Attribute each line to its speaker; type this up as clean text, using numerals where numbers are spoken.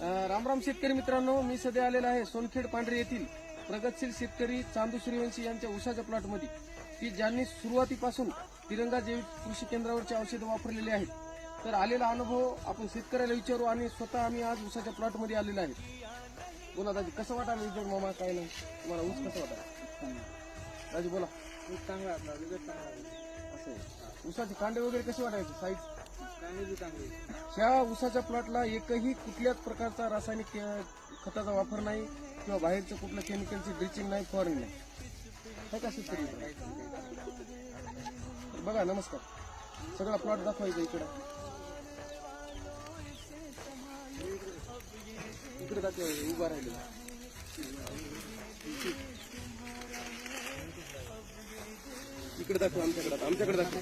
Speaker 1: रामराम शेतकरी मित्रांनो, मी सध्या आलेला आहे सोनखेड पांढरे येथील प्रगतशील शेतकरी चांदू सूर्यवंशी यांच्या उसाच्या प्लॉटमध्ये की ज्यांनी सुरुवातीपासून तिरंगा जैविक कृषी केंद्रावरचे औषध वापरलेले आहेत. तर आलेला अनुभव आपण शेतकऱ्याला विचारू आणि स्वतः आम्ही आज उसाच्या प्लॉटमध्ये आलेलो आहे. बोला दाजी, कसं वाटायला विजय मामा? काय नाही, तुम्हाला ऊस कसं वाटायला? दाजी बोला.
Speaker 2: चांगला आपला विगत चांगला
Speaker 1: असं आहे. उसाचे कांडे वगैरे कसे वाटायचे? साईज
Speaker 2: चांगली चांगली.
Speaker 1: ह्या उसाच्या प्लॉटला एकही कुठल्याच प्रकारचा रासायनिक खताचा वापर नाही किंवा बाहेरचं कुठलं केमिकलची ड्रिचिंग नाही, फवारणी नाही. है का शेतकरी? बघा, नमस्कार. सगळा प्लॉट दाखवायचा इकडे. इकडे दाखवायचं, उभा राहिलेला. इकडे दाखवा, आमच्याकडे दाखवा.